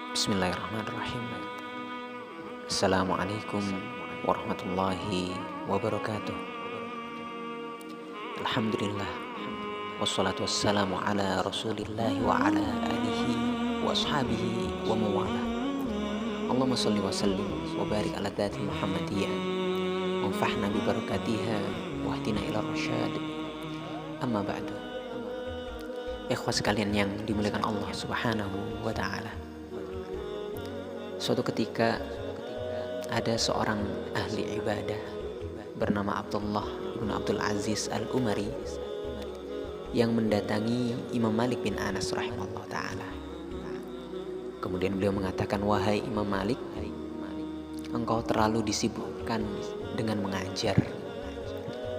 Bismillahirrahmanirrahim. Assalamualaikum warahmatullahi wabarakatuh. Alhamdulillah, wassalatu wassalamu ala rasulillah wa ala alihi wa ashabihi wa mawala. Allahumma salli wa sallim wa barik ala dhati Muhammadiyah, wanfa'na bi barakatiha wahdina ila rasyad. Amma ba'du. Ikhwah sekalian yang dimuliakan Allah Subhanahu wa taala. Suatu ketika ada seorang ahli ibadah bernama Abdullah bin Abdul Aziz Al-Umari yang mendatangi Imam Malik bin Anas rahimahullah ta'ala. Kemudian beliau mengatakan, "Wahai Imam Malik, engkau terlalu disibukkan dengan mengajar.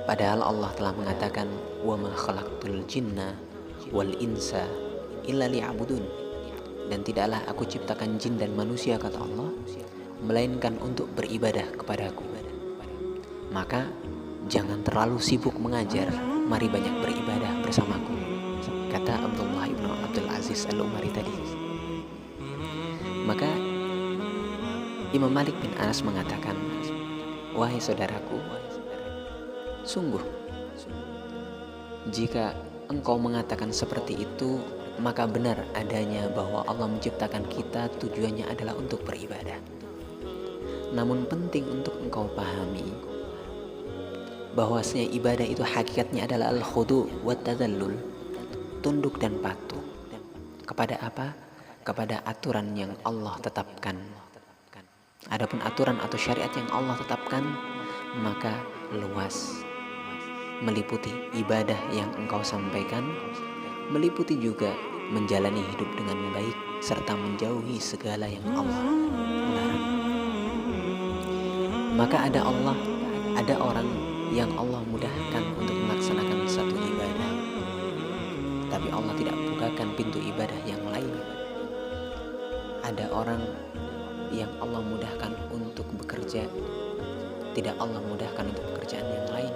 Padahal Allah telah mengatakan, wa ma khalaqtul jinna wal insa illa liya'budun. Dan tidaklah aku ciptakan jin dan manusia, kata Allah, melainkan untuk beribadah kepadaku. Maka jangan terlalu sibuk mengajar, mari banyak beribadah bersamaku," kata Abdullah ibn Abdul Aziz Al-Umari tadi. Maka Imam Malik bin Anas mengatakan, "Wahai saudaraku, sungguh jika engkau mengatakan seperti itu, maka benar adanya bahwa Allah menciptakan kita tujuannya adalah untuk beribadah. Namun penting untuk engkau pahami bahwasanya ibadah itu hakikatnya adalah al-khudu' wa tadallul, tunduk dan patuh. Kepada apa? Kepada aturan yang Allah tetapkan. Adapun aturan atau syariat yang Allah tetapkan maka luas, meliputi ibadah yang engkau sampaikan, meliputi juga menjalani hidup dengan baik serta menjauhi segala yang Allah larang. Maka ada orang yang Allah mudahkan untuk melaksanakan satu ibadah, tapi Allah tidak bukakan pintu ibadah yang lain. Ada orang yang Allah mudahkan untuk bekerja, tidak Allah mudahkan untuk pekerjaan yang lain.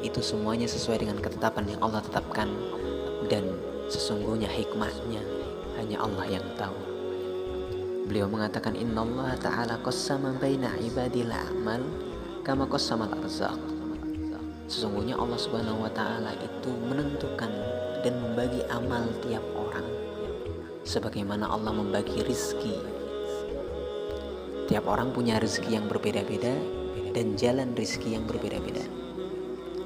Itu semuanya sesuai dengan ketetapan yang Allah tetapkan, dan sesungguhnya hikmahnya hanya Allah yang tahu. Beliau mengatakan, innallaha ta'ala qassama baina ibadil a'mal kama qassamal arzaq. Sesungguhnya Allah Subhanahu wa taala itu menentukan dan membagi amal tiap orang sebagaimana Allah membagi rizki. Tiap orang punya rezeki yang berbeda-beda dan jalan rezeki yang berbeda-beda.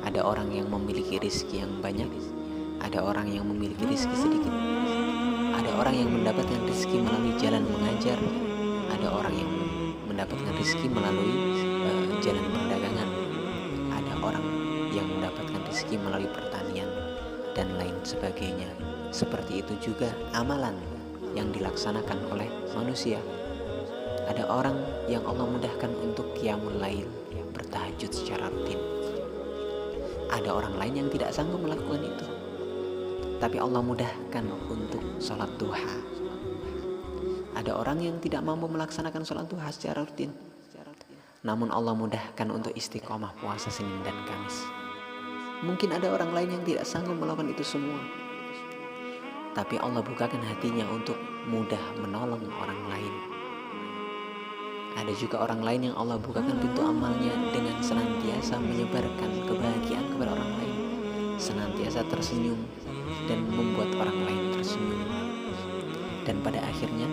Ada orang yang memiliki rezeki yang banyak, ada orang yang memiliki rezeki sedikit. Ada orang yang mendapatkan rezeki melalui jalan mengajar, ada orang yang mendapatkan rezeki melalui jalan perdagangan, ada orang yang mendapatkan rezeki melalui pertanian dan lain sebagainya. Seperti itu juga amalan yang dilaksanakan oleh manusia. Ada orang yang Allah mudahkan untuk qiyamul lail, bertahajud secara rutin. Ada orang lain yang tidak sanggup melakukan itu, tapi Allah mudahkan untuk sholat duha. Ada orang yang tidak mampu melaksanakan sholat duha secara rutin, namun Allah mudahkan untuk istiqomah puasa Senin dan Kamis. Mungkin ada orang lain yang tidak sanggup melakukan itu semua, tapi Allah bukakan hatinya untuk mudah menolong orang lain. Ada juga orang lain yang Allah bukakan pintu amalnya dengan senantiasa menyebarkan kebahagiaan kepada orang lain, senantiasa tersenyum dan membuat orang lain tersenyum. Dan pada akhirnya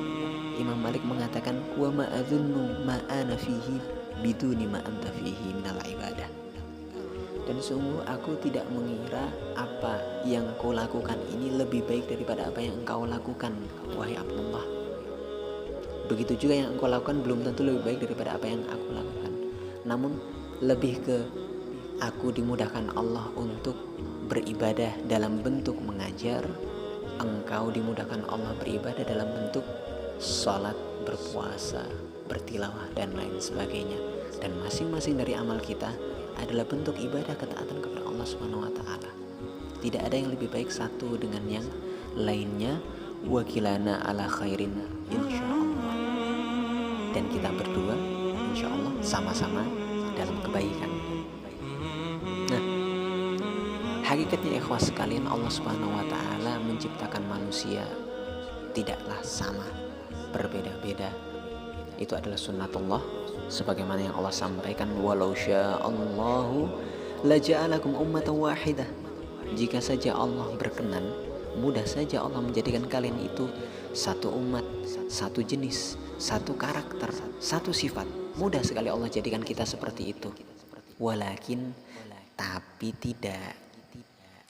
Imam Malik mengatakan, wa ma adzunnu ma ana fihi biduni ma anta fihi minal ibadah. Dan sungguh aku tidak mengira apa yang kau lakukan ini lebih baik daripada apa yang engkau lakukan, wahai Abdullah. Begitu juga yang engkau lakukan belum tentu lebih baik daripada apa yang aku lakukan. Namun lebih ke aku dimudahkan Allah untuk beribadah dalam bentuk mengajar, engkau dimudahkan Allah beribadah dalam bentuk sholat, berpuasa, bertilawah dan lain sebagainya. Dan masing-masing dari amal kita adalah bentuk ibadah ketaatan kepada Allah Subhanahu wa taala. Tidak ada yang lebih baik satu dengan yang lainnya. Wakilana ala khairin insyaallah. Dan kita berdua insyaallah sama-sama dalam kebaikan. Nah, hakikatnya ikhwah sekalian, Allah Subhanahu wa taala menciptakan manusia tidaklah sama. berbeda-beda. Itu adalah sunnatullah, sebagaimana yang Allah sampaikan, walau sya'allahu laja'alakum ummatan wahidah. Jika saja Allah berkenan, mudah saja Allah menjadikan kalian itu satu umat, satu jenis, satu karakter, satu sifat. Mudah sekali Allah jadikan kita seperti itu. Walakin, tapi tidak.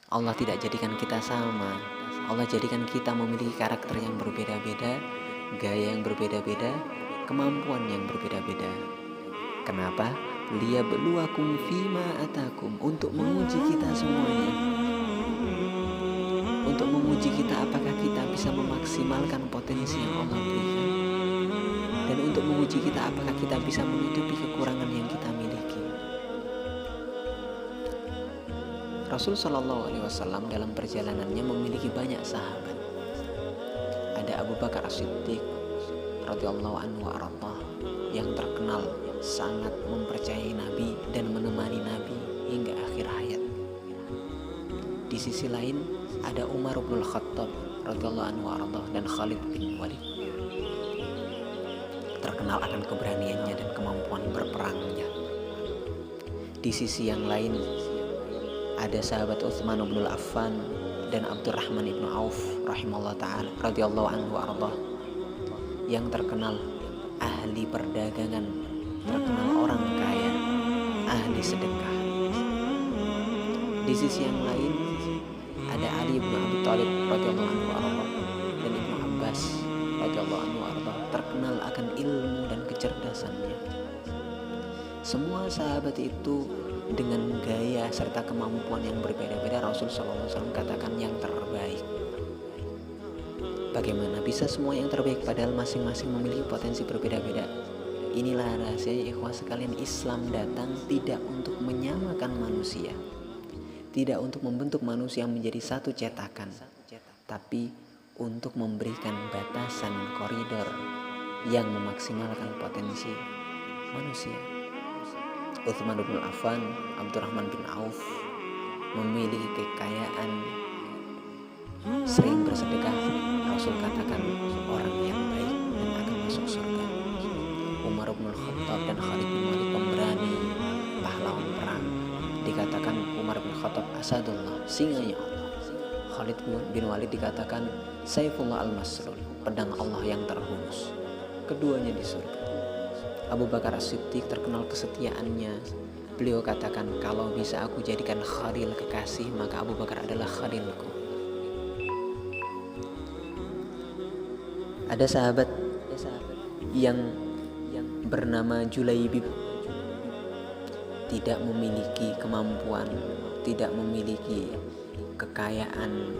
Allah tidak jadikan kita sama. Allah jadikan kita memiliki karakter yang berbeda-beda, gaya yang berbeda-beda, kemampuan yang berbeda-beda. Kenapa? Liyabluwakum fima atakum, untuk menguji kita semuanya. Untuk menguji kita apakah kita bisa memaksimalkan potensi yang Allah berikan, dan untuk menguji kita apakah kita bisa menutupi kekurangan yang kita miliki. Rasul Shallallahu Alaihi Wasallam dalam perjalanannya memiliki banyak sahabat. Ada Abu Bakar As-Siddiq radhiyallahu anhu arḍah, yang terkenal sangat mempercayai Nabi dan menemani Nabi hingga akhir hayat. Di sisi lain ada Umar bin Khattab radhiyallahu anhu arḍah dan Khalid bin Walid, terkenal akan keberaniannya dan kemampuan berperangnya. Di sisi yang lain ada sahabat Utsman bin Affan dan Abdurrahman bin Auf rahimahullah ta'ala radhiyallahu anhu arḍah, yang terkenal ahli perdagangan, terkenal orang kaya, ahli sedekah. Di sisi yang lain ada Ali bin Abi Thalib radhiyallahu anhu arḍah dan Ibnu Abbas radhiyallahu anhu arḍah, terkenal akan ilmu dan kecerdasannya. Semua sahabat itu dengan gaya serta kemampuan yang berbeda-beda, Rasul SAW katakan yang terbaik. Bagaimana bisa semua yang terbaik padahal masing-masing memiliki potensi berbeda-beda? Inilah rahasia ikhwah sekalian, Islam datang tidak untuk menyamakan manusia, tidak untuk membentuk manusia menjadi satu cetakan, tapi untuk memberikan batasan koridor yang memaksimalkan potensi manusia. Utsman bin Affan, Abdurrahman bin Auf memiliki kekayaan, sering bersedekah. Rasul katakan orang yang baik dan akan masuk surga. Umar bin Khattab dan Khalid bin Walid pemberani, pahlawan perang. Dikatakan Umar bin Khattab asadullah, singanya Allah. Khalid bin Walid dikatakan Saifullah al-Maslul, pedang Allah yang terhunus. Keduanya di surga. Abu Bakar As-Siddiq terkenal kesetiaannya. Beliau katakan, kalau bisa aku jadikan khalil kekasih, maka Abu Bakar adalah khalilku. Ada sahabat yang bernama Julaibib, tidak memiliki kemampuan, tidak memiliki kekayaan,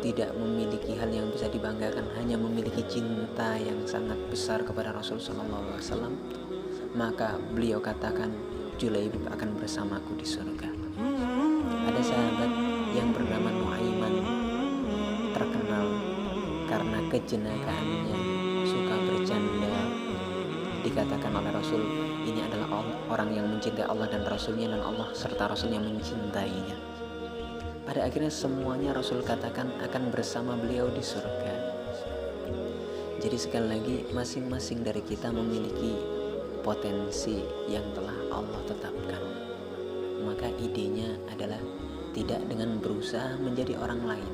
tidak memiliki hal yang bisa dibanggakan, hanya memiliki cinta yang sangat besar kepada Rasulullah SAW. Maka beliau katakan, Julaibib akan bersamaku di surga. Ada sahabat yang bernama Nuaiman, terkenal karena kejenakaannya, suka bercanda. Dikatakan oleh Rasul, ini adalah orang yang mencintai Allah dan Rasulnya, dan Allah serta Rasulnya mencintainya. Pada akhirnya semuanya Rasul katakan akan bersama beliau di surga. Jadi sekali lagi, masing-masing dari kita memiliki potensi yang telah Allah tetapkan. Maka idenya adalah tidak dengan berusaha menjadi orang lain,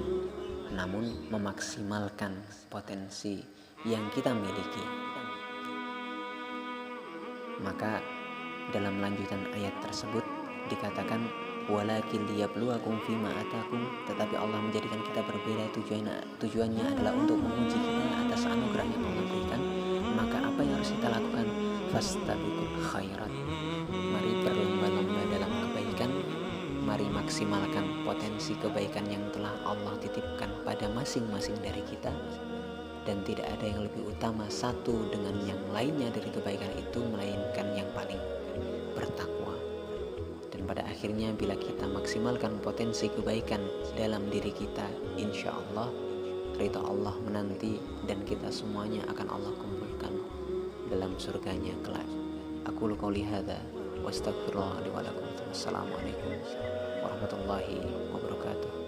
namun memaksimalkan potensi yang kita miliki. Maka dalam lanjutan ayat tersebut dikatakan, walakin liyabluwakum fima atakum, tetapi Allah menjadikan kita berbeda. Tujuannya adalah untuk menguji kita atas anugerah yang Allah berikan. Maka apa yang harus kita lakukan? Fastabiqul khairat, mari berlomba-lomba dalam kebaikan. Mari maksimalkan potensi kebaikan yang telah Allah titipkan pada masing-masing dari kita. Dan tidak ada yang lebih utama satu dengan yang lainnya dari kebaikan itu, melainkan yang paling bertakwa. Dan pada akhirnya bila kita maksimalkan potensi kebaikan dalam diri kita, insya Allah ridha Allah menanti, dan kita semuanya akan Allah kumpulkan dalam surganya kelak. Aku qouli hadza wa astaghfirullah li wa lakum. Wassalamualaikum warahmatullahi wabarakatuh.